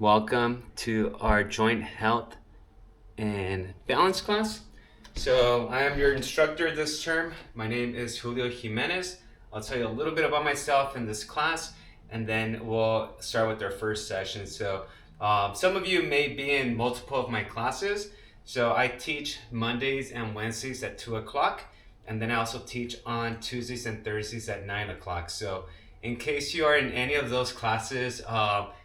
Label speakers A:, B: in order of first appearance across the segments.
A: Welcome to our joint health and balance class. So, I am your instructor this term. My name is Julio Jimenez. I'll tell you a little bit about myself in this class, and then we'll start with our first session. So, some of you may be in multiple of my classes. So, I teach Mondays and Wednesdays at 2 o'clock, and then I also teach on Tuesdays and Thursdays at 9 o'clock. So, in case you are in any of those classes,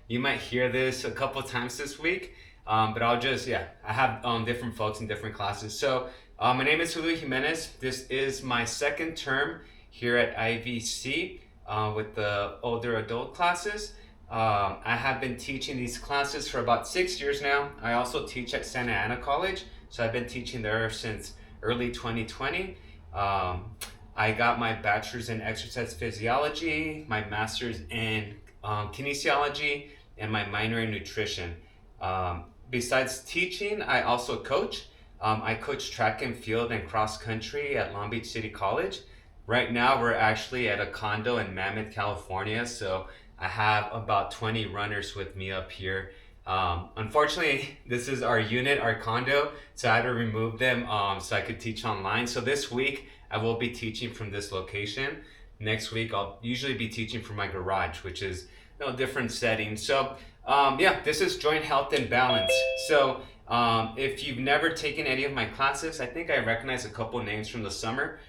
A: you might hear this a couple times this week. But I have different folks in different classes. So my name is Julio Jimenez. This is my second term here at IVC with the older adult classes. I have been teaching these classes for about 6 years now. I also teach at Santa Ana College, so I've been teaching there since early 2020. I got my bachelor's in exercise physiology, my master's in kinesiology, and my minor in nutrition. Besides teaching, I also coach. I coach track and field and cross country at Long Beach City College. Right now, we're actually at a condo in Mammoth, California, so I have about 20 runners with me up here. Unfortunately, this is our unit, our condo, so I had to remove them so I could teach online. So this week, I will be teaching from this location. Next week, I'll usually be teaching from my garage, which is a different setting. So this is joint health and balance. So if you've never taken any of my classes, I think I recognize a couple names from the summer.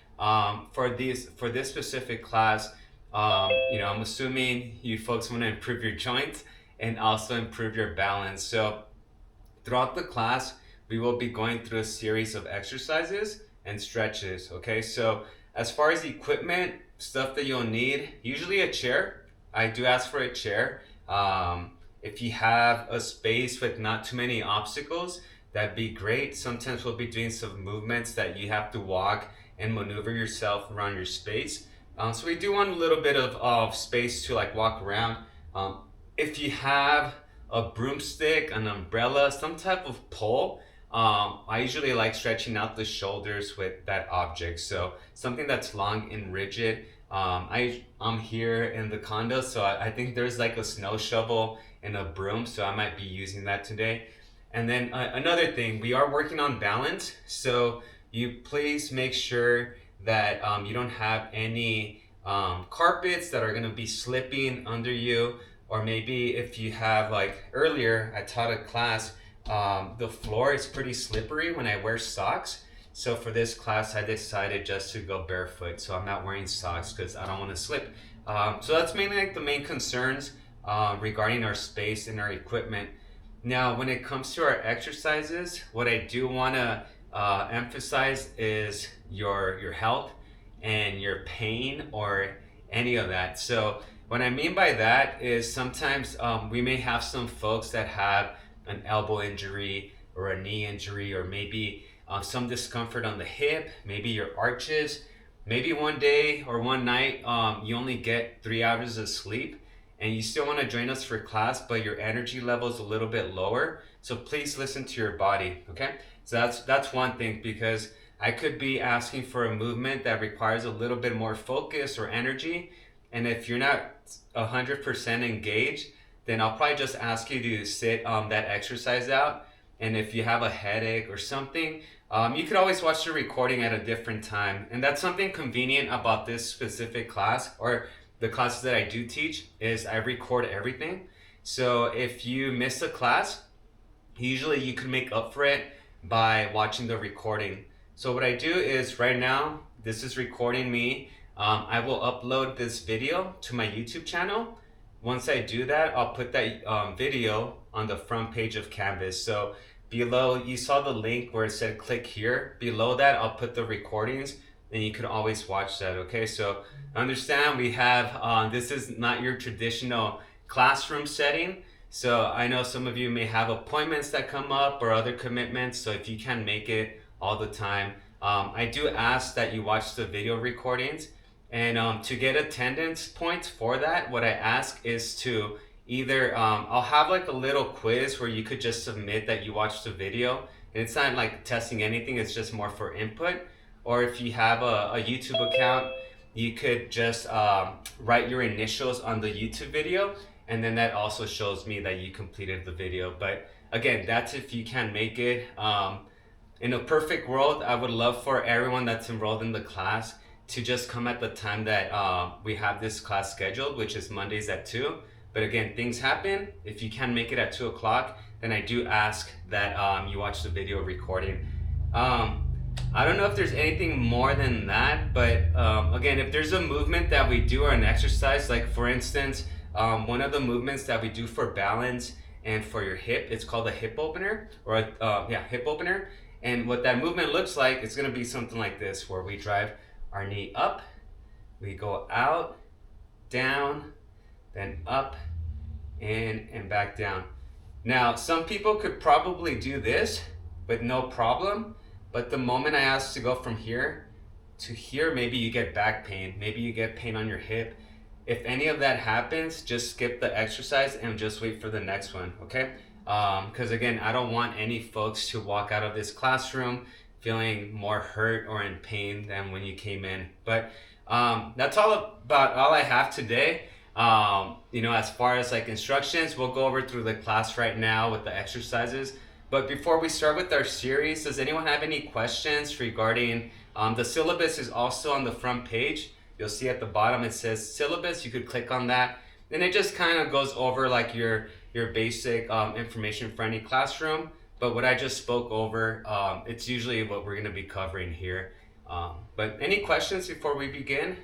A: For this specific class, I'm assuming you folks want to improve your joints and also improve your balance. So throughout the class, we will be going through a series of exercises and stretches. Okay, so as far as equipment, stuff that you'll need, usually a chair. I do ask for a chair. If you have a space with not too many obstacles, that'd be great. Sometimes we'll be doing some movements that you have to walk and maneuver yourself around your space. So we do want a little bit of space to like walk around. If you have a broomstick, an umbrella, some type of pole, I usually like stretching out the shoulders with that object. So something that's long and rigid. I'm here in the condo, so I think there's like a snow shovel and a broom, so I might be using that today. And then another thing, we are working on balance, so you please make sure that you don't have any carpets that are going to be slipping under you, or maybe if you have, like earlier I taught a class, the floor is pretty slippery when I wear socks. So for this class, I decided just to go barefoot. So I'm not wearing socks because I don't want to slip. So that's mainly like the main concerns regarding our space and our equipment. Now, when it comes to our exercises, what I do want to emphasize is your health and your pain or any of that. So what I mean by that is sometimes we may have some folks that have an elbow injury or a knee injury, or maybe some discomfort on the hip, maybe your arches, maybe one day or one night you only get 3 hours of sleep and you still want to join us for class, but your energy level is a little bit lower. So please listen to your body, okay? So that's one thing, because I could be asking for a movement that requires a little bit more focus or energy, and if you're not 100% engaged, then I'll probably just ask you to sit that exercise out. And if you have a headache or something, you could always watch the recording at a different time. And that's something convenient about this specific class, or the classes that I do teach, is I record everything. So if you miss a class, usually you can make up for it by watching the recording. So what I do is right now, this is recording me. I will upload this video to my YouTube channel. Once I do that, I'll put that video on the front page of Canvas. So below, you saw the link where it said click here. Below that, I'll put the recordings, and you can always watch that, okay? So understand we have, this is not your traditional classroom setting. So I know some of you may have appointments that come up or other commitments. So if you can't make it all the time, I do ask that you watch the video recordings. And to get attendance points for that, what I ask is to either, I'll have like a little quiz where you could just submit that you watched the video. And it's not like testing anything, it's just more for input. Or if you have a YouTube account, you could just write your initials on the YouTube video, and then that also shows me that you completed the video. But again, that's if you can make it. In a perfect world, I would love for everyone that's enrolled in the class to just come at the time that we have this class scheduled, which is Mondays at 2. But again, things happen. If you can make it at 2 o'clock, then I do ask that you watch the video recording. I don't know if there's anything more than that, but again, if there's a movement that we do or an exercise, like for instance, one of the movements that we do for balance and for your hip, it's called a hip opener, or hip opener. And what that movement looks like, it's gonna be something like this, where we drive our knee up, we go out, down, then up, in, and back down. Now, some people could probably do this with no problem, but the moment I ask to go from here to here, maybe you get back pain, maybe you get pain on your hip. If any of that happens, just skip the exercise and just wait for the next one, okay? Because again, I don't want any folks to walk out of this classroom feeling more hurt or in pain than when you came in. But that's all I have today. As far as like instructions, we'll go over through the class right now with the exercises. But before we start with our series, does anyone have any questions regarding the syllabus? Is also on the front page. You'll see at the bottom it says syllabus. You could click on that, and it just kind of goes over like your basic information for any classroom. But what I just spoke over, it's usually what we're going to be covering here. But any questions before we begin?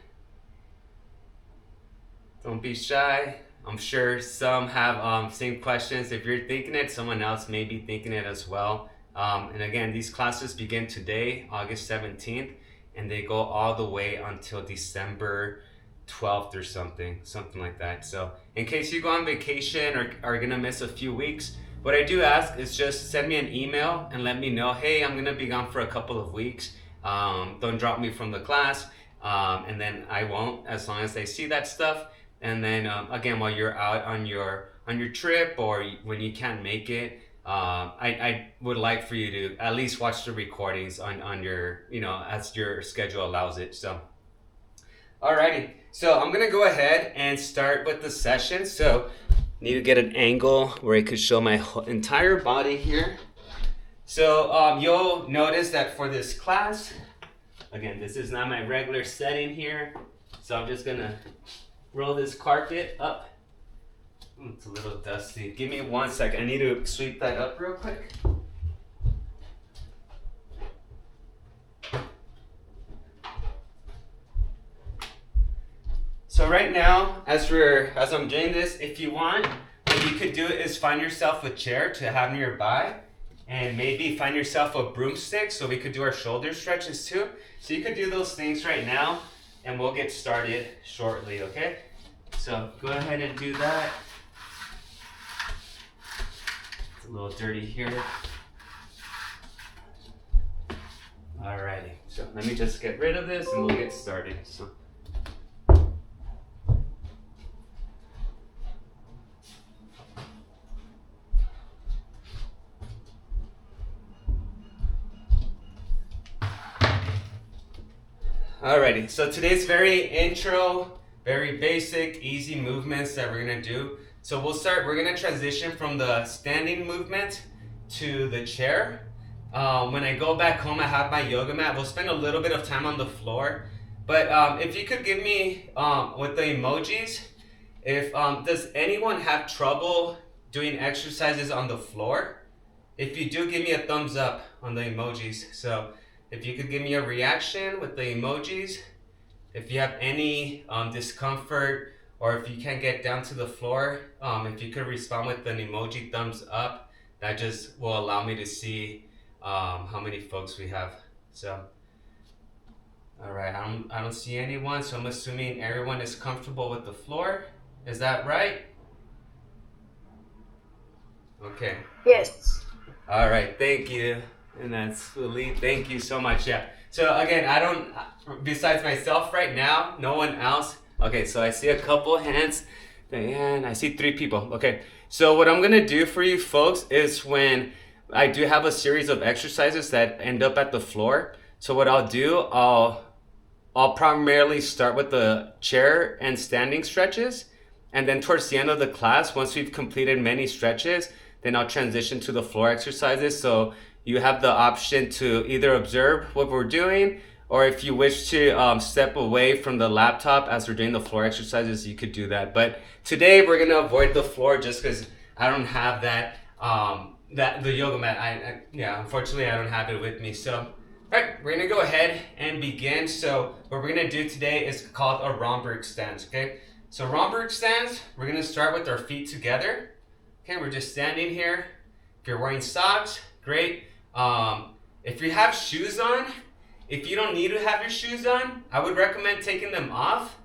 A: Don't be shy. I'm sure some have same questions. If you're thinking it, someone else may be thinking it as well. And again, these classes begin today, August 17th, and they go all the way until December 12th or something like that. So in case you go on vacation or are gonna miss a few weeks, what I do ask is just send me an email and let me know, hey, I'm gonna be gone for a couple of weeks. Don't drop me from the class, and then I won't, as long as they see that stuff. And then again, while you're out on your trip or when you can't make it, I would like for you to at least watch the recordings on your, as your schedule allows it. So, alrighty. So I'm gonna go ahead and start with the session. So, need to get an angle where I could show my entire body here. So you'll notice that for this class, again, this is not my regular setting here. So I'm just gonna roll this carpet up. It's a little dusty. Give me 1 second. I need to sweep that up real quick. So right now, as I'm doing this, if you want, what you could do is find yourself a chair to have nearby, and maybe find yourself a broomstick so we could do our shoulder stretches too. So you could do those things right now, and we'll get started shortly, okay? So go ahead and do that. It's a little dirty here. Alrighty, so let me just get rid of this and we'll get started. So. Alrighty, so today's very intro, very basic, easy movements that we're gonna do. So we're gonna transition from the standing movement to the chair. When I go back home, I have my yoga mat. We'll spend a little bit of time on the floor. But if you could give me, with the emojis, does anyone have trouble doing exercises on the floor? If you do, give me a thumbs up on the emojis. So if you could give me a reaction with the emojis, if you have any discomfort, or if you can't get down to the floor, if you could respond with an emoji thumbs up, that just will allow me to see how many folks we have. So, all right, I don't see anyone, so I'm assuming everyone is comfortable with the floor. Is that right? Okay.
B: Yes.
A: All right, thank you. And that's Philippe. Thank you so much. Yeah. So again, besides myself right now, no one else. Okay, so I see a couple hands. And I see 3 people. Okay. So what I'm going to do for you folks is, when I do have a series of exercises that end up at the floor. So what I'll do, I'll primarily start with the chair and standing stretches. And then towards the end of the class, once we've completed many stretches, then I'll transition to the floor exercises. So you have the option to either observe what we're doing, or if you wish to step away from the laptop as we're doing the floor exercises, you could do that. But today we're gonna avoid the floor just because I don't have that the yoga mat. Yeah, unfortunately I don't have it with me. So, all right, we're gonna go ahead and begin. So what we're gonna do today is called a Romberg stance. Okay, so Romberg stance, we're gonna start with our feet together. Okay, we're just standing here. If you're wearing socks, great. If you have shoes on, if you don't need to have your shoes on, I would recommend taking them off.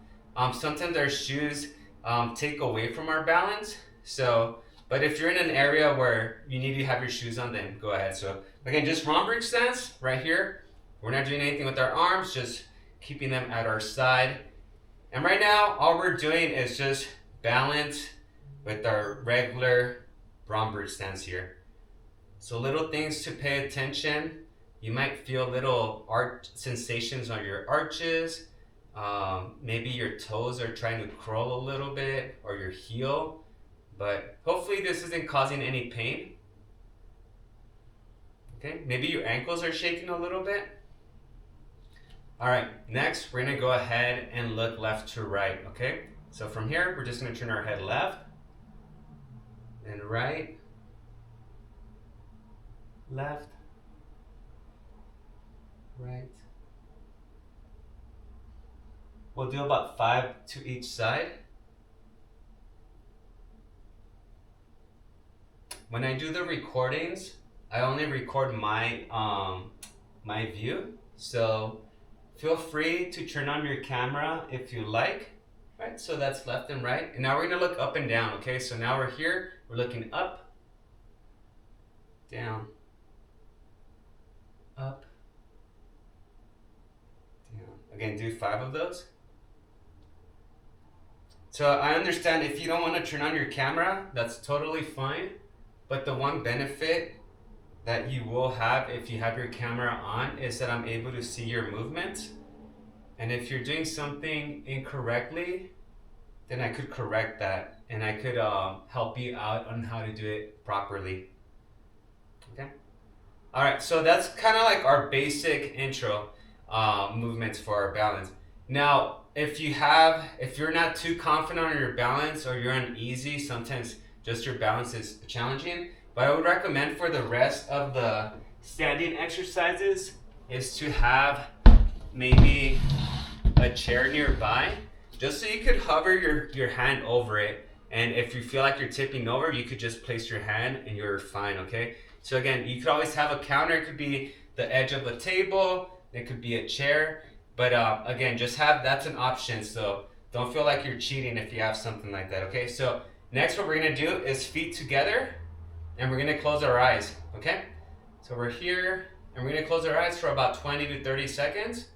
A: Sometimes our shoes take away from our balance. So, but if you're in an area where you need to have your shoes on, then go ahead. So again, just Romberg stance right here. We're not doing anything with our arms, just keeping them at our side. And right now, all we're doing is just balance with our regular Romberg stance here. So little things to pay attention. You might feel little arch sensations on your arches. Maybe your toes are trying to curl a little bit, or your heel. But hopefully this isn't causing any pain. Okay, maybe your ankles are shaking a little bit. All right, next we're gonna go ahead and look left to right, okay? So from here, we're just gonna turn our head left and right, left, right. We'll do about 5 to each side. When I do the recordings, I only record my my view. So feel free to turn on your camera if you like. Right, so that's left and right. And now we're gonna look up and down, okay? So now we're here, we're looking up, down, up, down. Again, do 5 of those. So I understand if you don't want to turn on your camera, that's totally fine. But the one benefit that you will have if you have your camera on is that I'm able to see your movements. And if you're doing something incorrectly, then I could correct that and I could help you out on how to do it properly. Okay? All right, so that's kind of like our basic intro movements for our balance. Now, if you're not too confident on your balance or you're uneasy, sometimes just your balance is challenging. But I would recommend for the rest of the standing exercises is to have maybe a chair nearby, just so you could hover your hand over it. And if you feel like you're tipping over, you could just place your hand and you're fine, okay? So again, you could always have a counter. It could be the edge of a table. It could be a chair. But again, just that's an option. So don't feel like you're cheating if you have something like that, okay? So next what we're gonna do is feet together and we're gonna close our eyes, okay? So we're here and we're gonna close our eyes for about 20 to 30 seconds.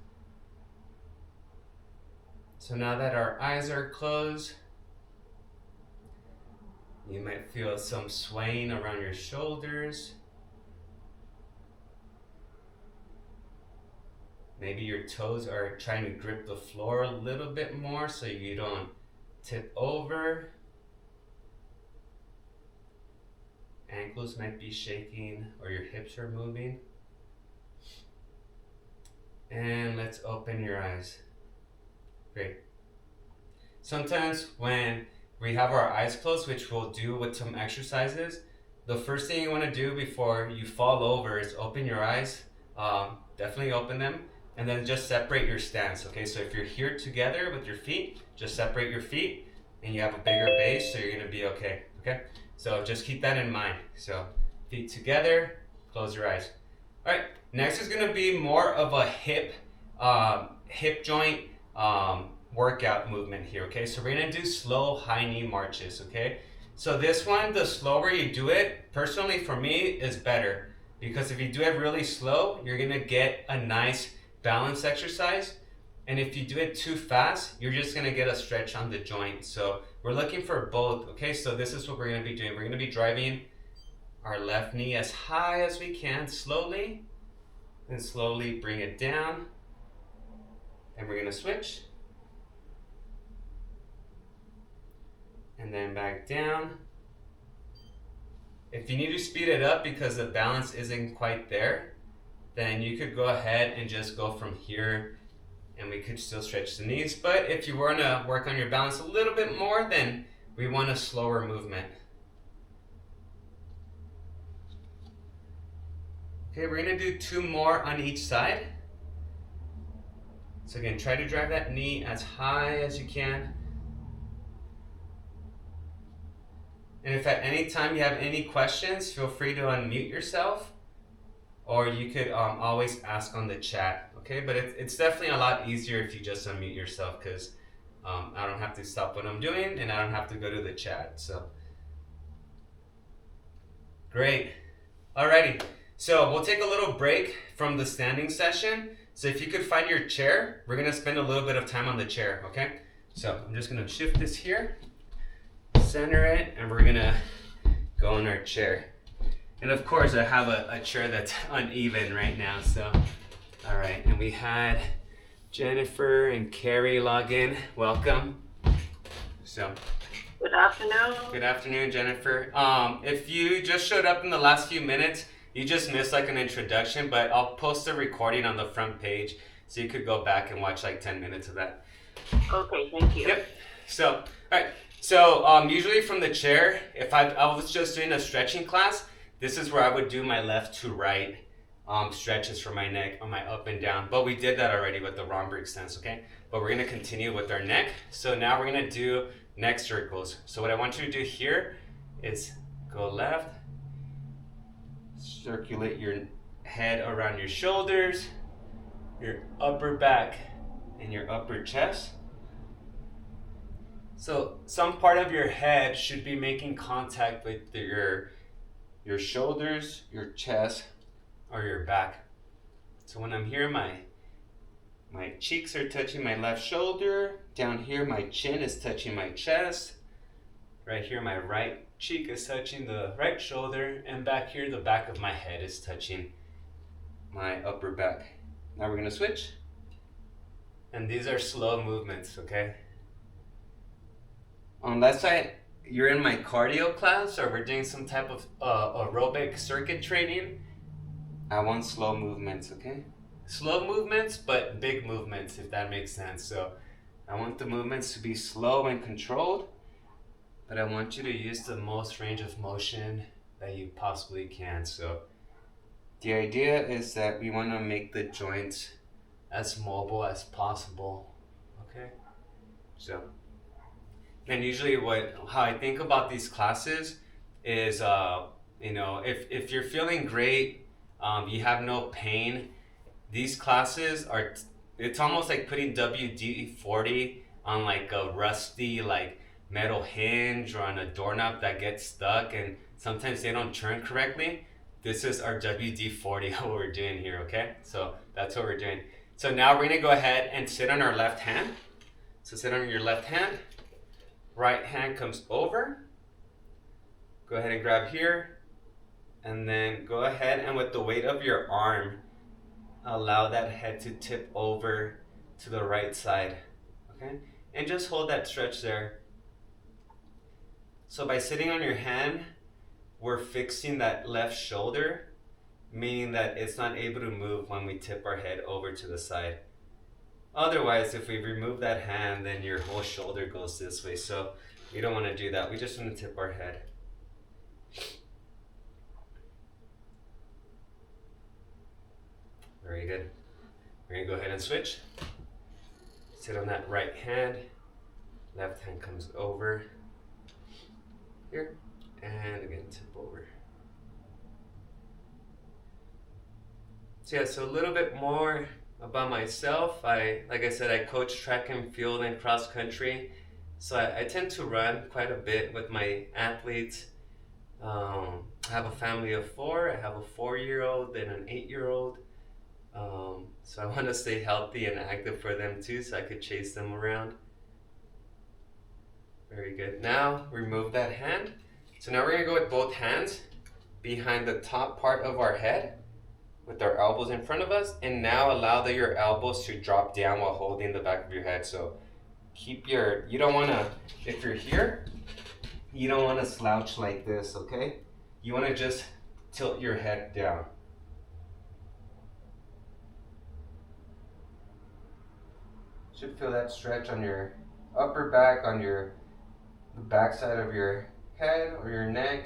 A: So now that our eyes are closed, you might feel some swaying around your shoulders. Maybe your toes are trying to grip the floor a little bit more so you don't tip over. Ankles might be shaking or your hips are moving. And let's open your eyes. Great. Sometimes when we have our eyes closed, which we'll do with some exercises, the first thing you want to do before you fall over is open your eyes. Definitely open them. And then just separate your stance, okay? So if you're here together with your feet, just separate your feet and you have a bigger base, so you're gonna be okay, okay? So just keep that in mind. So feet together, close your eyes. All right, next is gonna be more of a hip joint workout movement here, okay? So we're gonna do slow high knee marches, okay? So this one, the slower you do it, personally for me, is better. Because if you do it really slow, you're gonna get a nice balance exercise. And if you do it too fast, you're just gonna get a stretch on the joint. So we're looking for both, okay? So this is what we're gonna be doing. We're gonna be driving our left knee as high as we can, slowly, and slowly bring it down. And we're gonna switch. and then back down. If you need to speed it up because the balance isn't quite there, then you could go ahead and just go from here, and we could still stretch the knees. But if you want to work on your balance a little bit more, then we want a slower movement. Okay, we're gonna do 2 more on each side. So again, try to drive that knee as high as you can. And if at any time you have any questions, feel free to unmute yourself, or you could always ask on the chat, okay? But it's definitely a lot easier if you just unmute yourself, because I don't have to stop what I'm doing and I don't have to go to the chat. So great. Alrighty, so we'll take a little break from the standing session. So if you could find your chair, we're gonna spend a little bit of time on the chair, okay? So I'm just gonna shift this here, center it, and we're gonna go in our chair. And of course I have a chair that's uneven right now, so. All right, and we had Jennifer and Carrie log in, welcome. So.
B: Good afternoon.
A: Good afternoon, Jennifer. If you just showed up in the last few minutes, you just missed like an introduction, but I'll post a recording on the front page so you could go back and watch like 10 minutes of that.
B: Okay, thank you.
A: Yep. So, all right. So usually from the chair, if I was just doing a stretching class, this is where I would do my left to right stretches for my neck on my up and down. But we did that already with the Romberg stance, okay? But we're gonna continue with our neck. So now we're gonna do neck circles. So what I want you to do here is go left, circulate your head around your shoulders, your upper back, and your upper chest. So some part of your head should be making contact with your shoulders, your chest, or your back. So when I'm here, my cheeks are touching my left shoulder. Down here, my chin is touching my chest. Right here, my right cheek is touching the right shoulder. And back here, the back of my head is touching my upper back. Now we're gonna switch. And these are slow movements, okay? Unless you're in my cardio class or we're doing some type of aerobic circuit training, I want slow movements, okay? Slow movements, but big movements, if that makes sense. So I want the movements to be slow and controlled, but I want you to use the most range of motion that you possibly can. So the idea is that we want to make the joints as mobile as possible, okay? So, and usually how I think about these classes is, if you're feeling great, you have no pain, these classes it's almost like putting WD-40 on like a rusty like metal hinge or on a doorknob that gets stuck and sometimes they don't turn correctly. This is our WD-40, what we're doing here, okay? So that's what we're doing. So now we're gonna go ahead and sit on our left hand. So sit on your left hand. Right hand comes over. Go ahead and grab here. And then go ahead and with the weight of your arm, allow that head to tip over to the right side, okay? And just hold that stretch there. So by sitting on your hand, we're fixing that left shoulder, meaning that it's not able to move when we tip our head over to the side. Otherwise, if we remove that hand, then your whole shoulder goes this way. So we don't want to do that. We just want to tip our head. Very good. We're going to go ahead and switch. Sit on that right hand. Left hand comes over here. And again, tip over. So yeah, so a little bit more about myself. Like I said, I coach track and field and cross country. So I tend to run quite a bit with my athletes. I have a family of 4. I have a 4-year-old and an 8-year-old. So I want to stay healthy and active for them too, so I could chase them around. Very good. Now remove that hand. So now we're going to go with both hands behind the top part of our head with our elbows in front of us, and now allow your elbows to drop down while holding the back of your head. So keep you don't want to, if you're here, You don't want to slouch like this, okay? You want to just tilt your head down. Should feel that stretch on your upper back, on the back side of your head or your neck.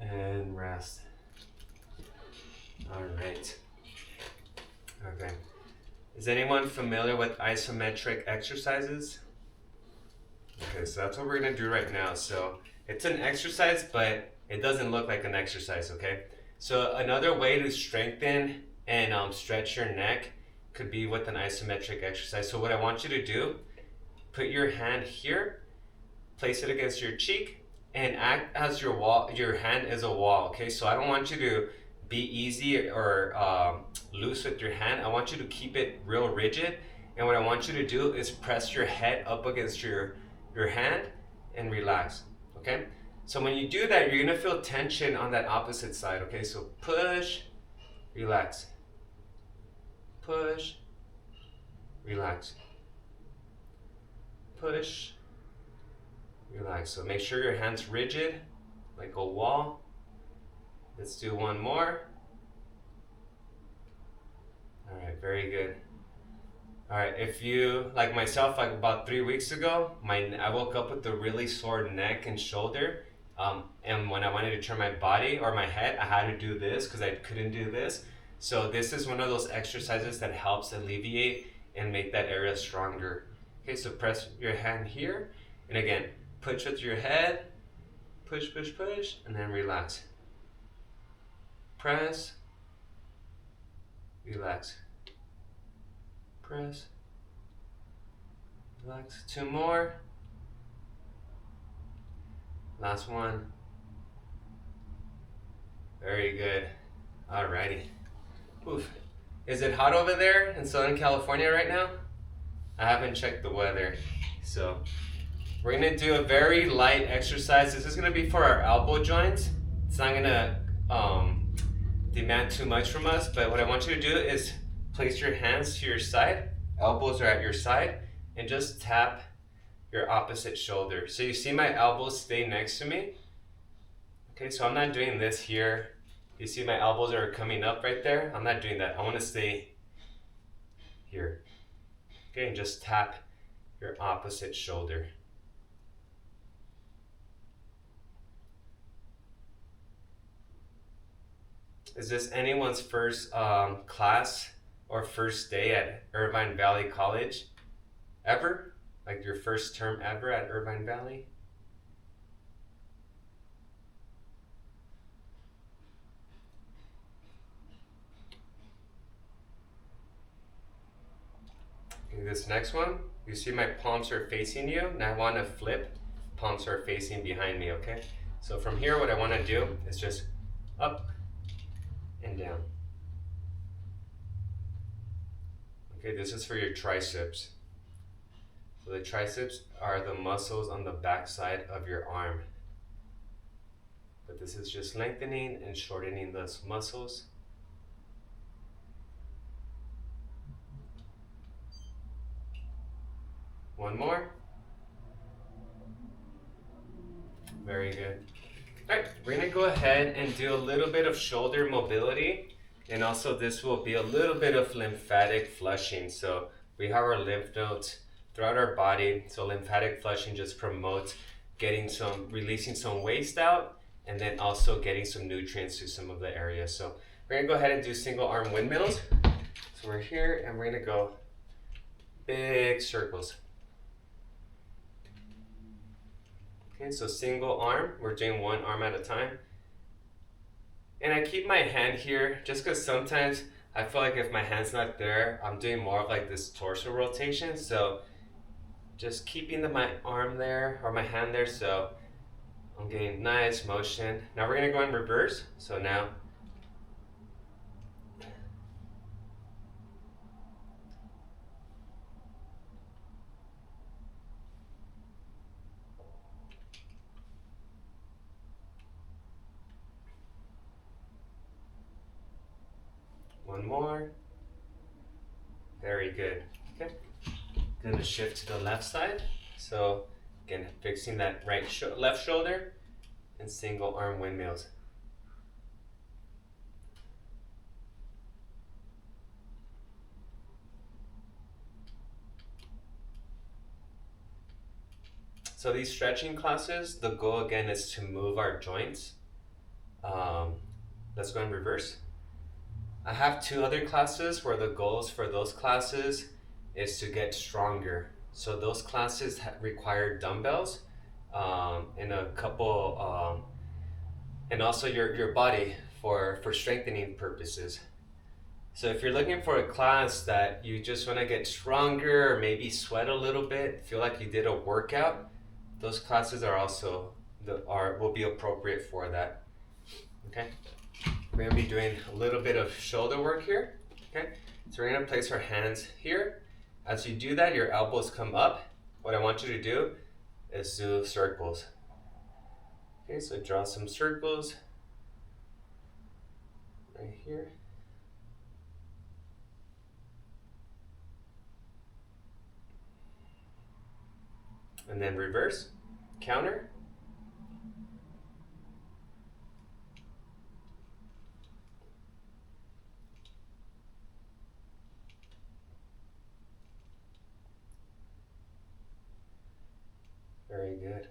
A: And rest. All right. Okay. Is anyone familiar with isometric exercises? Okay, so that's what we're gonna do right now. So it's an exercise, but it doesn't look like an exercise, okay? So another way to strengthen and stretch your neck could be with an isometric exercise. So what I want you to do, put your hand here, place it against your cheek, and act as your hand is a wall, okay? So I don't want you to be easy or loose with your hand. I want you to keep it real rigid. And what I want you to do is press your head up against your hand and relax, okay? So when you do that, you're gonna feel tension on that opposite side, okay? So push, relax, push, relax, push, relax. So make sure your hand's rigid, like a wall. Let's do one more. All right, very good. All right, if you, like myself, like about 3 weeks ago, I woke up with a really sore neck and shoulder. And when I wanted to turn my body or my head, I had to do this because I couldn't do this. So this is one of those exercises that helps alleviate and make that area stronger. Okay, so press your hand here. And again, push with your head, push, push, push, and then relax. Press, relax. Press, relax. Two more. Last one. Very good. Alrighty. Oof. Is it hot over there in Southern California right now? I haven't checked the weather. So we're gonna do a very light exercise. This is gonna be for our elbow joints. It's not gonna demand too much from us, but what I want you to do is place your hands to your side, elbows are at your side, and just tap your opposite shoulder. So you see my elbows stay next to me. Okay, so I'm not doing this here. You see my elbows are coming up right there? I'm not doing that. I want to stay here. Okay, and just tap your opposite shoulder. Is this anyone's first class or first day at Irvine Valley College ever? Like your first term ever at Irvine Valley? Okay, this next one, you see my palms are facing you, and I want to flip. Palms are facing behind me, okay? So from here, what I want to do is just up and down. Okay, this is for your triceps. So the triceps are the muscles on the back side of your arm. But this is just lengthening and shortening those muscles. One more. Very good. All right, we're gonna go ahead and do a little bit of shoulder mobility, and also this will be a little bit of lymphatic flushing. So we have our lymph nodes throughout our body. So lymphatic flushing just promotes releasing some waste out, and then also getting some nutrients to some of the areas. So we're gonna go ahead and do single arm windmills. So we're here and we're gonna go big circles. Okay, so single arm, we're doing one arm at a time. And I keep my hand here just because sometimes I feel like if my hand's not there, I'm doing more of like this torso rotation. So just keeping my arm there or my hand there, so I'm getting nice motion. Now we're gonna go in reverse. So now One more. Very good. Okay. Gonna shift to the left side. So again, fixing that left shoulder and single arm windmills. So these stretching classes, the goal again is to move our joints. Let's go in reverse. I have 2 other classes where the goals for those classes is to get stronger. So those classes require dumbbells and a couple, and also your body for strengthening purposes. So if you're looking for a class that you just want to get stronger or maybe sweat a little bit, feel like you did a workout, those classes are also will be appropriate for that. Okay, we're gonna be doing a little bit of shoulder work here. Okay, so we're gonna place our hands here. As you do that, your elbows come up. What I want you to do is do circles. Okay, so draw some circles right here. And then reverse, counter. Very good.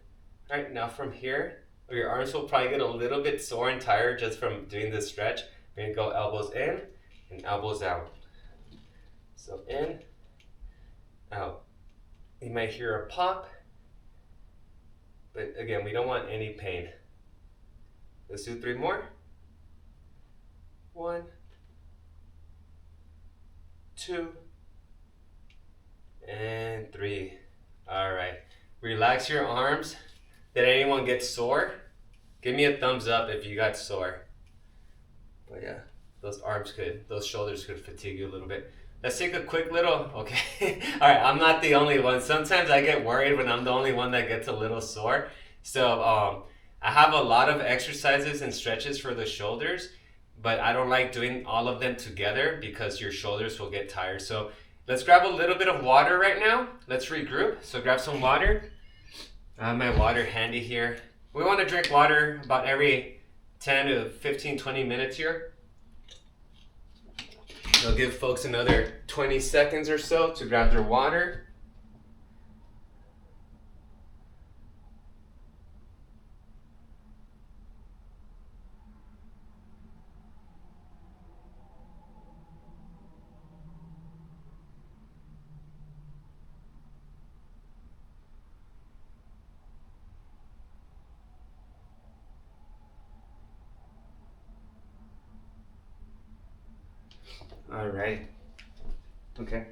A: All right, now from here, your arms will probably get a little bit sore and tired just from doing this stretch. We're gonna go elbows in and elbows out. So in, out. You might hear a pop, but again, we don't want any pain. Let's do 3 more. 1, 2, and 3. All right. Relax your arms. Did anyone get sore? Give me a thumbs up if you got sore. But yeah, those shoulders could fatigue you a little bit. Let's take a quick little, okay. All right, I'm not the only one. Sometimes I get worried when I'm the only one that gets a little sore. So I have a lot of exercises and stretches for the shoulders, but I don't like doing all of them together because your shoulders will get tired. So let's grab a little bit of water right now. Let's regroup. So grab some water. I have my water handy here. We want to drink water about every 10 to 15, 20 minutes here. I'll give folks another 20 seconds or so to grab their water. All right. Okay.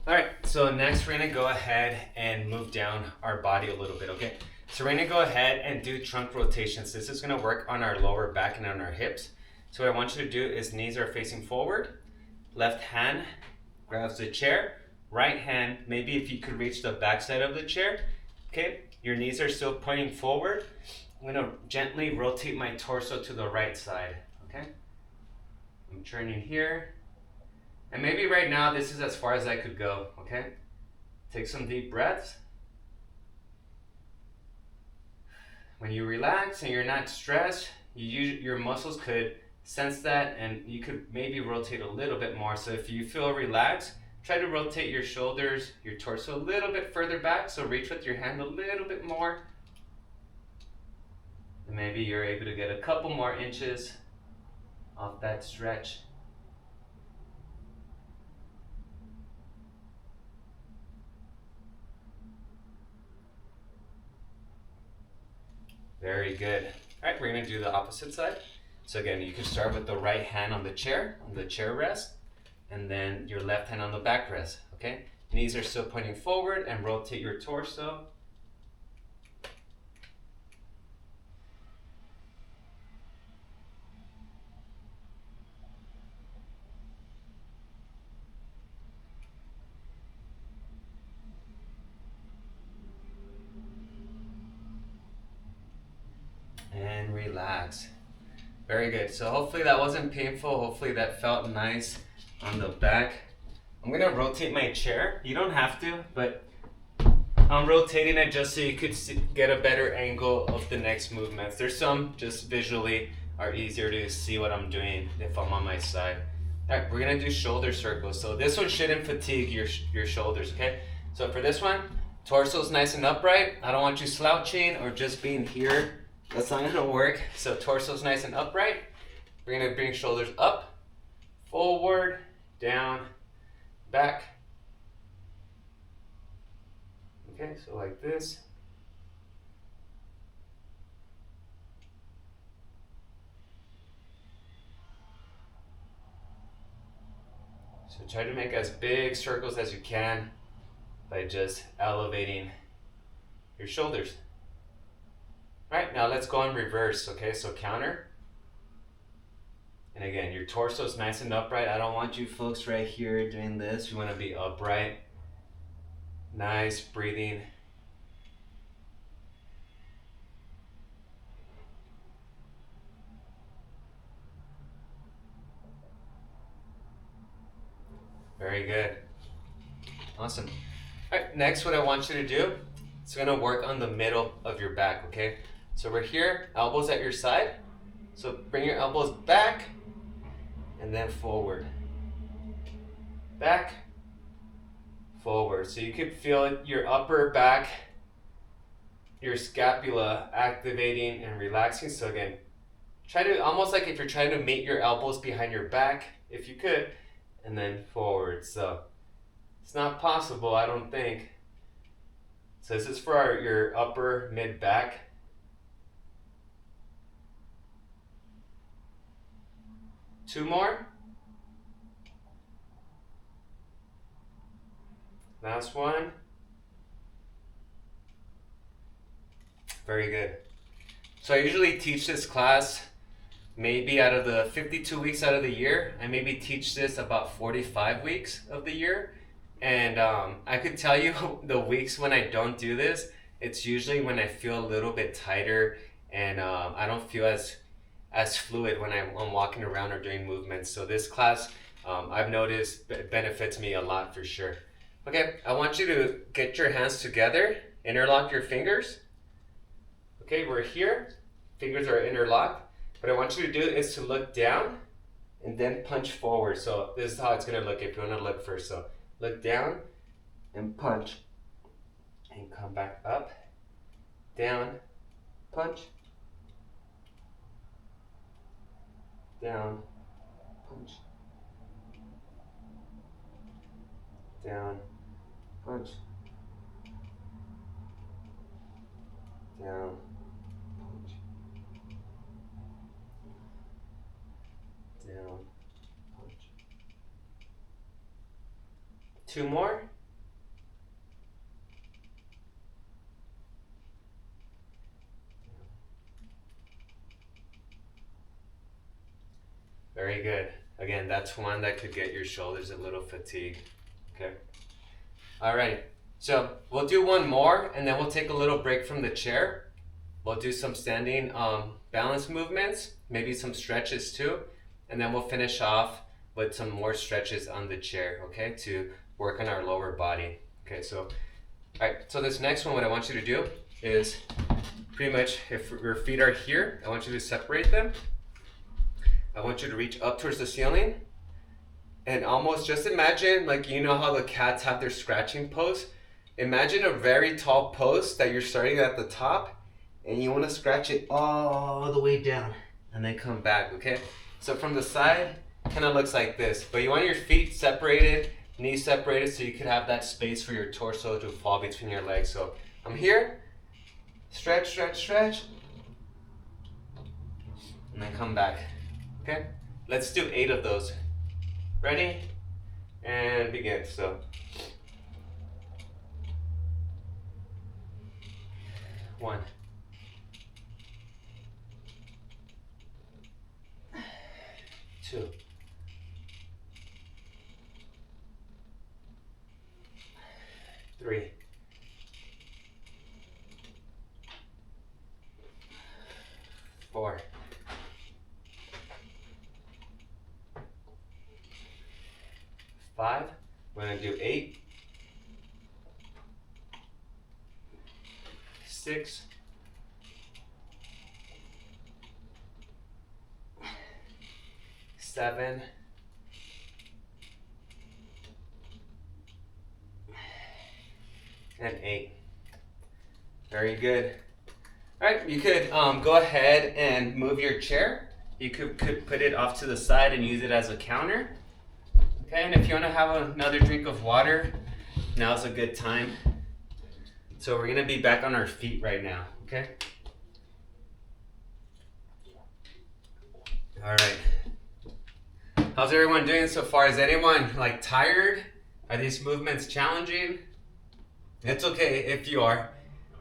A: All right, so next we're gonna go ahead and move down our body a little bit, okay? So we're gonna go ahead and do trunk rotations. This is gonna work on our lower back and on our hips. So what I want you to do is knees are facing forward, left hand grabs the chair, right hand, maybe if you could reach the back side of the chair, okay? Your knees are still pointing forward. I'm gonna gently rotate my torso to the right side, okay? I'm turning here. And maybe right now this is as far as I could go, okay? Take some deep breaths. When you relax and you're not stressed, your muscles could sense that and you could maybe rotate a little bit more. So if you feel relaxed, try to rotate your shoulders, your torso a little bit further back. So reach with your hand a little bit more. And maybe you're able to get a couple more inches off that stretch. Very good. All right, we're gonna do the opposite side. So again, you can start with the right hand on the chair rest, and then your left hand on the back rest, okay? Knees are still pointing forward and rotate your torso. And relax. Very good. So hopefully that wasn't painful. Hopefully that felt nice on the back. I'm gonna rotate my chair. You don't have to, but I'm rotating it just so you could get a better angle of the next movements. There's some just visually are easier to see what I'm doing if I'm on my side. All right, we're gonna do shoulder circles. So this one shouldn't fatigue your shoulders, okay? So for this one, torso's nice and upright. I don't want you slouching or just being here. That's not gonna work. So torso's nice and upright. We're gonna bring shoulders up, forward, down, back. Okay, so like this. So try to make as big circles as you can by just elevating your shoulders. All right, now let's go in reverse, okay? So counter. And again, your torso is nice and upright. I don't want you folks right here doing this. You want to be upright. Nice breathing. Very good. Awesome. All right, next what I want you to do, it's gonna work on the middle of your back, okay? So we're here, elbows at your side. So bring your elbows back and then forward. Back, forward. So you can feel your upper back, your scapula activating and relaxing. So again, try to, almost like if you're trying to meet your elbows behind your back, if you could, and then forward. So it's not possible, I don't think. So this is for your upper mid back. Two more. Last one. Very good. So I usually teach this class maybe out of the 52 weeks out of the year. I maybe teach this about 45 weeks of the year. And I could tell you the weeks when I don't do this, it's usually when I feel a little bit tighter and I don't feel as fluid when I'm walking around or doing movements. So this class, I've noticed benefits me a lot for sure. Okay, I want you to get your hands together, interlock your fingers. Okay, we're here, fingers are interlocked. What I want you to do is to look down and then punch forward. So this is how it's gonna look if you wanna look first. So look down and punch and come back up, down, punch, down, punch, down, punch, down, punch, down, punch. Two more. Very good. Again, that's one that could get your shoulders a little fatigued. Okay. All right. So we'll do one more and then we'll take a little break from the chair. We'll do some standing balance movements, maybe some stretches too. And then we'll finish off with some more stretches on the chair, okay, to work on our lower body. Okay, so, all right, so this next one, what I want you to do is pretty much, if your feet are here, I want you to separate them. I want you to reach up towards the ceiling and almost just imagine, like, you know how the cats have their scratching pose? Imagine a very tall post that you're starting at the top and you want to scratch it all the way down and then come back, okay? So from the side, kind of looks like this, but you want your feet separated, knees separated, so you could have that space for your torso to fall between your legs. So I'm here, stretch, stretch, stretch, and then come back, okay? Let's do 8 of those. Ready? And begin. So 1, 2, 3, 4, 5. We're gonna do 8, 6, 7, and 8. Very good. All right, you could go ahead and move your chair. You could put it off to the side and use it as a counter. Okay, and if you want to have another drink of water, now's a good time. So we're gonna be back on our feet right now, okay? All right. How's everyone doing so far? Is anyone like tired? Are these movements challenging? It's okay if you are.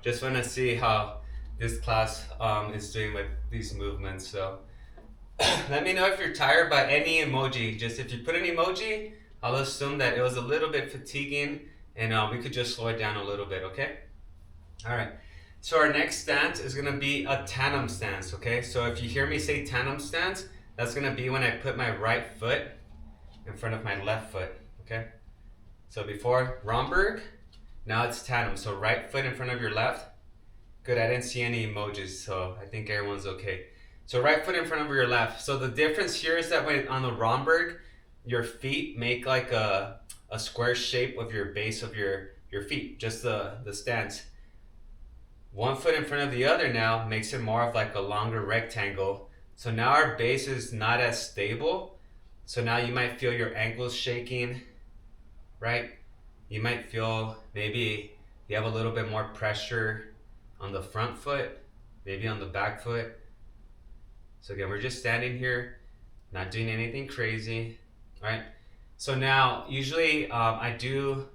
A: Just want to see how this class is doing with these movements. So let me know if you're tired by any emoji. Just if you put an emoji, I'll assume that it was a little bit fatiguing and we could just slow it down a little bit, okay? All right. So our next stance is going to be a tandem stance, okay? So if you hear me say tandem stance, that's going to be when I put my right foot in front of my left foot, okay? So before Romberg, now it's tandem. So right foot in front of your left. Good, I didn't see any emojis, so I think everyone's okay. So right foot in front of your left. So the difference here is that when on the Romberg, your feet make like a square shape of your base of your feet, just the stance. One foot in front of the other now makes it more of like a longer rectangle. So now our base is not as stable. So now you might feel your ankles shaking, right? You might feel maybe you have a little bit more pressure on the front foot, maybe on the back foot. So again, we're just standing here, not doing anything crazy, right? So now, usually I do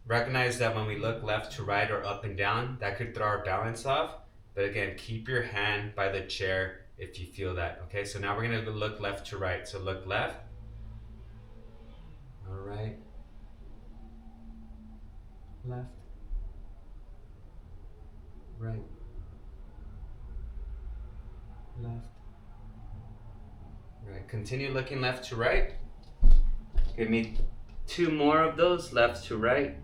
A: recognize that when we look left to right or up and down, that could throw our balance off. But again, keep your hand by the chair if you feel that, okay? So now we're gonna look left to right. So look left, all right, left, right, left, right. Continue looking left to right. Give me 2 more of those, left to right.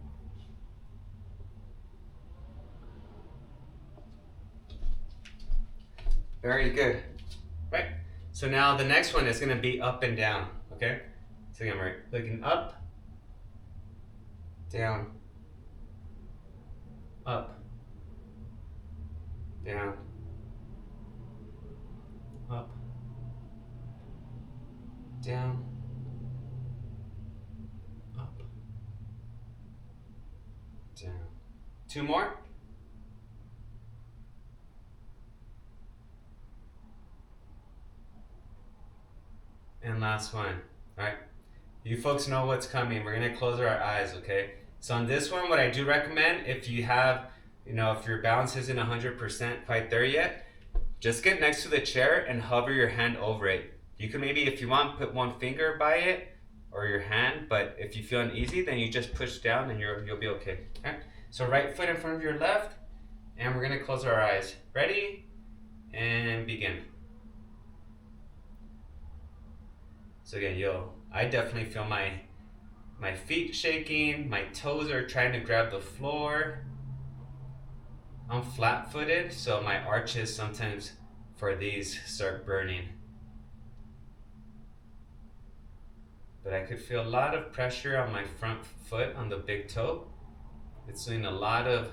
A: Very good. Right. So now the next one is going to be up and down. Okay. So again, we're looking up, down, up, down, up, down, up, down. 2 more. And last one. All right. You folks know what's coming. We're gonna close our eyes, okay? So on this one, what I do recommend, if you have, if your balance isn't 100% quite there yet, just get next to the chair and hover your hand over it. You can maybe, if you want, put one finger by it or your hand, but if you feel uneasy, then you just push down and you'll be okay. Okay? So right foot in front of your left, and we're gonna close our eyes. Ready? And begin. So again, I definitely feel my feet shaking, my toes are trying to grab the floor. I'm flat-footed, so my arches sometimes for these start burning. But I could feel a lot of pressure on my front foot, on the big toe. It's doing a lot of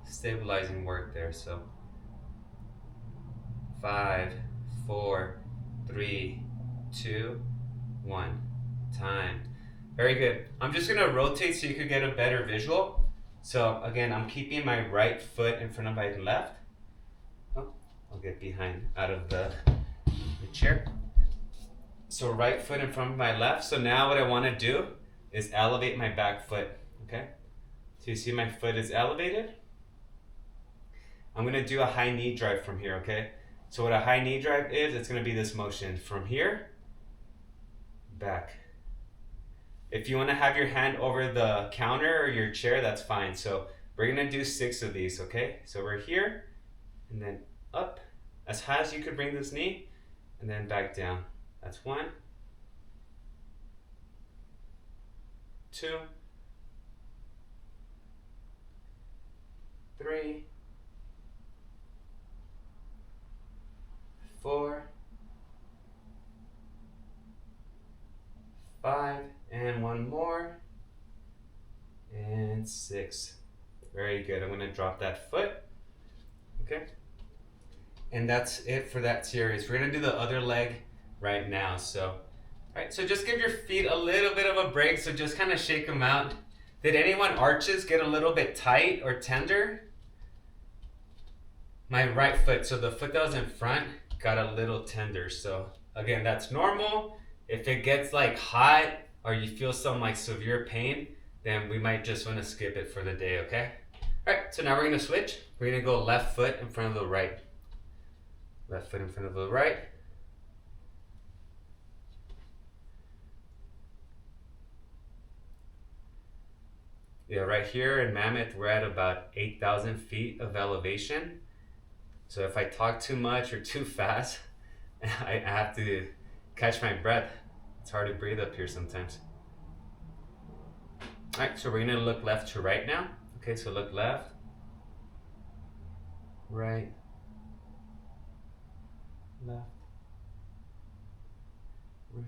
A: stabilizing work there, so 5, 4, 3, 2, 1. Time. Very good. I'm just gonna rotate so you could get a better visual. So again, I'm keeping my right foot in front of my left. Oh, I'll get behind out of the chair. So right foot in front of my left. So now what I want to do is elevate my back foot. Okay. So you see my foot is elevated. I'm gonna do a high knee drive from here. Okay. So what a high knee drive is, it's gonna be this motion from here back. If you want to have your hand over the counter or your chair, that's fine. So we're going to do 6 of these, okay? So we're here, and then up, as high as you could bring this knee, and then back down. That's 1, 2, 3, 4, 5, and one more, and 6. Very good. I'm going to drop that foot. Okay. And that's it for that series. We're going to do the other leg right now. So, all right, so just give your feet a little bit of a break. So just kind of shake them out. Did anyone arches get a little bit tight or tender? My right foot, so the foot that was in front, got a little tender. So again, that's normal. If it gets like hot or you feel some like severe pain, then we might just want to skip it for the day, okay? All right, so now we're gonna switch. We're gonna go left foot in front of the right. Left foot in front of the right. Yeah, right here in Mammoth, we're at about 8,000 feet of elevation. So if I talk too much or too fast, I have to catch my breath. It's hard to breathe up here sometimes. All right, so we're gonna look left to right now. Okay, so look left, right, left, right.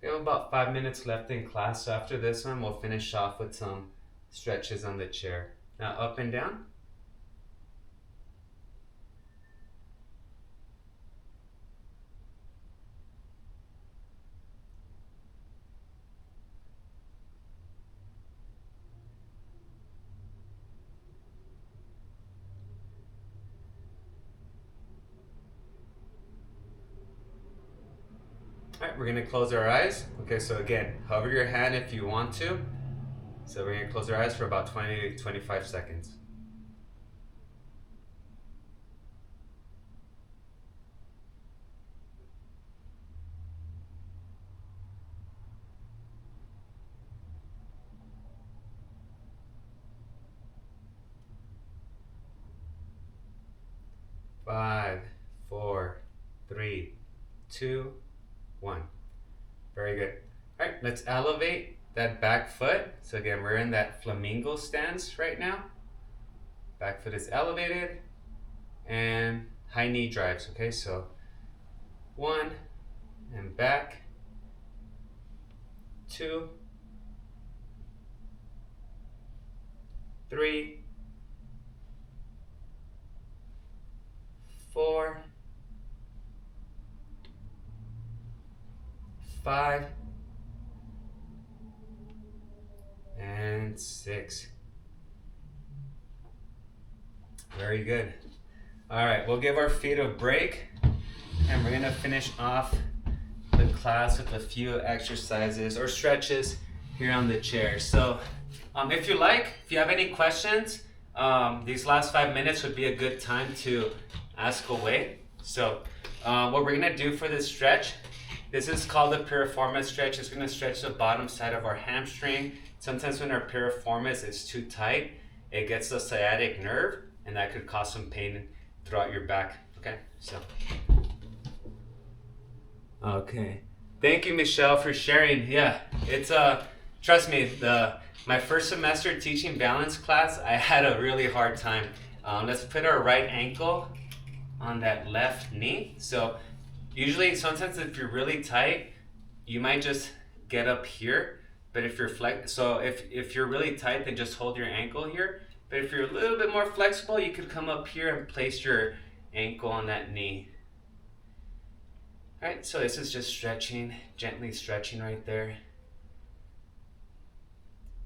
A: We have about 5 minutes left in class, so after this one, we'll finish off with some stretches on the chair. Now up and down. All right, we're gonna close our eyes. Okay, so again, hover your hand if you want to. So we're gonna close our eyes for about 20 to 25 seconds. Five, 4, 3, 2, 1. Very good. All right, let's elevate that back foot. So again, we're in that flamingo stance right now. Back foot is elevated and high knee drives. Okay, so 1 and back, 2, 3, 4, 5, and 6. Very good. All right, we'll give our feet a break and we're gonna finish off the class with a few exercises or stretches here on the chair. So if you have any questions, these last 5 minutes would be a good time to ask away. So what we're gonna do for this stretch, this is called the piriformis stretch. It's gonna stretch the bottom side of our hamstring. Sometimes when our piriformis is too tight, it gets the sciatic nerve and that could cause some pain throughout your back, okay? So, okay. Thank you, Michelle, for sharing. Yeah, it's trust me, my first semester teaching balance class, I had a really hard time. Let's put our right ankle on that left knee. So usually, sometimes if you're really tight, you might just get up here. But if you're if you're really tight, then just hold your ankle here. But if you're a little bit more flexible, you could come up here and place your ankle on that knee. All right, so this is just stretching, gently stretching right there.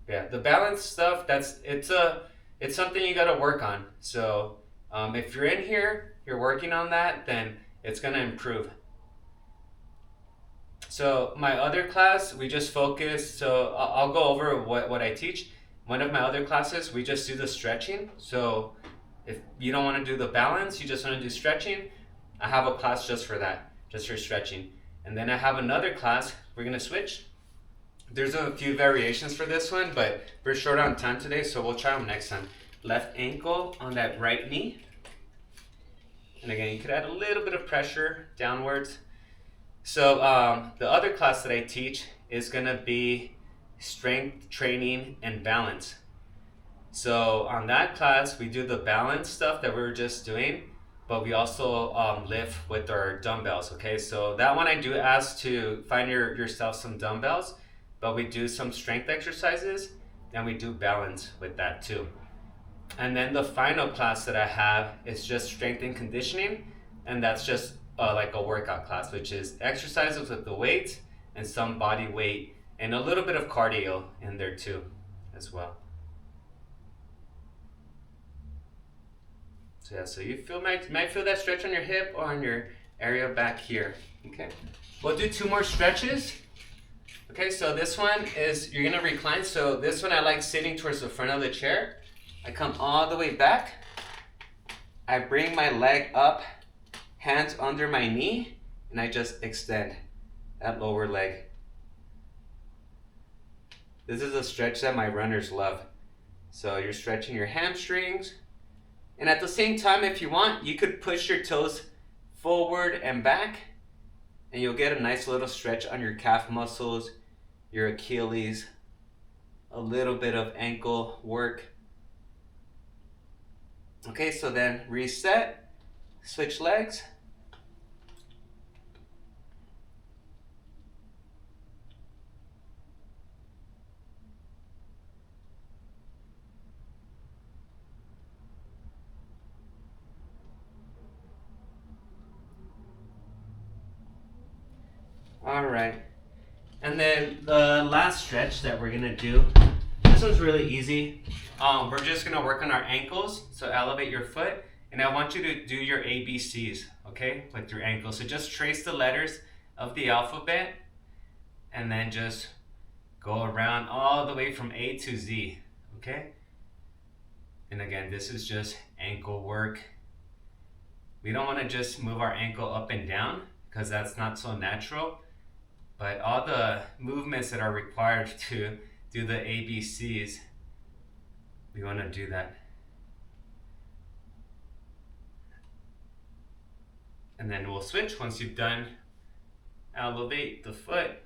A: Yeah, the balance stuff, it's something you got to work on. So if you're in here, you're working on that, then it's going to improve. So my other class, we just focus, so I'll go over what I teach. One of my other classes, we just do the stretching. So if you don't want to do the balance, you just want to do stretching, I have a class just for that, just for stretching. And then I have another class, we're going to switch. There's a few variations for this one, but we're short on time today, so we'll try them next time. Left ankle on that right knee. And again, you could add a little bit of pressure downwards. So the other class that I teach is going to be strength training and balance. So on that class, we do the balance stuff that we were just doing, but we also lift with our dumbbells, okay? So that one I do ask to find yourself some dumbbells, but we do some strength exercises, and we do balance with that too. And then the final class that I have is just strength and conditioning, and that's just like a workout class, which is exercises with the weights and some body weight and a little bit of cardio in there too as well. So yeah, so you might feel that stretch on your hip or on your area back here. Okay, we'll do 2 more stretches. Okay, so this one is you're gonna recline. So this one I like sitting towards the front of the chair. I come all the way back. I bring my leg up, hands under my knee, and I just extend that lower leg. This is a stretch that my runners love. So you're stretching your hamstrings. And at the same time, if you want, you could push your toes forward and back, and you'll get a nice little stretch on your calf muscles, your Achilles, a little bit of ankle work. Okay, so then reset, switch legs. All right, and then the last stretch that we're gonna do, this one's really easy. We're just gonna work on our ankles, so elevate your foot, and I want you to do your ABCs, okay, with your ankles. So just trace the letters of the alphabet, and then just go around all the way from A to Z, okay? And again, this is just ankle work. We don't wanna just move our ankle up and down, because that's not so natural. But all the movements that are required to do the ABCs, we want to do that. And then we'll switch once you've done. Elevate the foot.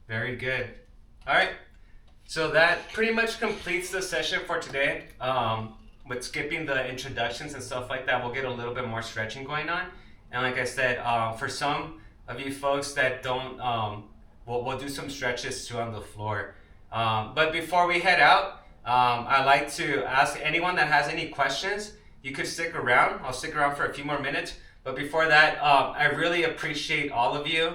A: Very good. All right. So that pretty much completes the session for today. With skipping the introductions and stuff like that, we'll get a little bit more stretching going on. And like I said, for some of you folks that don't, we'll do some stretches too on the floor. But before we head out, I'd like to ask anyone that has any questions, you could stick around. I'll stick around for a few more minutes. But before that, I really appreciate all of you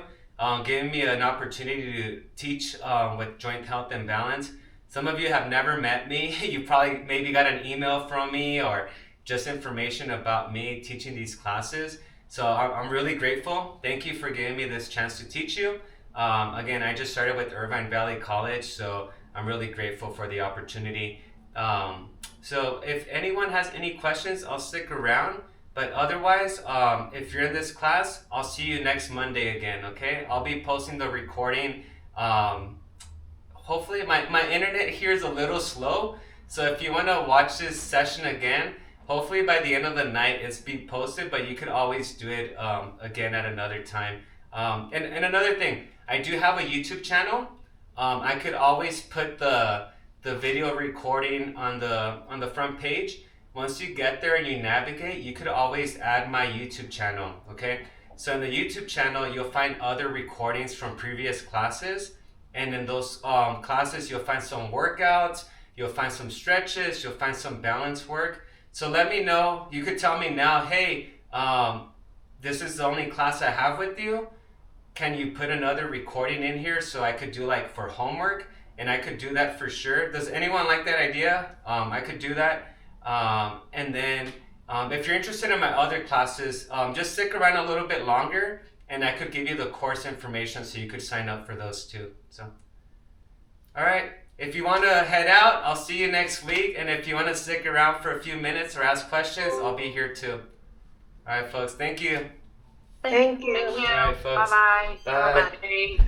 A: giving me an opportunity to teach with joint health and balance. Some of you have never met me. You probably maybe got an email from me or just information about me teaching these classes. So I'm really grateful. Thank you for giving me this chance to teach you. Again, I just started with Irvine Valley College, so I'm really grateful for the opportunity. So if anyone has any questions, I'll stick around. But otherwise, if you're in this class, I'll see you next Monday again, okay? I'll be posting the recording. Hopefully, my internet here is a little slow. So if you want to watch this session again, hopefully by the end of the night it's be posted, but you could always do it again at another time. And another thing, I do have a YouTube channel. I could always put the video recording on the front page. Once you get there and you navigate, you could always add my YouTube channel, okay? So in the YouTube channel, you'll find other recordings from previous classes. And in those classes, you'll find some workouts, you'll find some stretches, you'll find some balance work. So let me know. You could tell me now, hey, this is the only class I have with you. Can you put another recording in here so I could do like for homework? And I could do that for sure. Does anyone like that idea? I could do that. And then if you're interested in my other classes, just stick around a little bit longer and I could give you the course information so you could sign up for those too. So, all right. If you want to head out, I'll see you next week. And if you want to stick around for a few minutes or ask questions, I'll be here too. All right, folks. Thank you.
C: Thank you.
B: Thank you.
A: All right, folks.
B: Bye-bye.
A: Bye.
B: Bye-bye.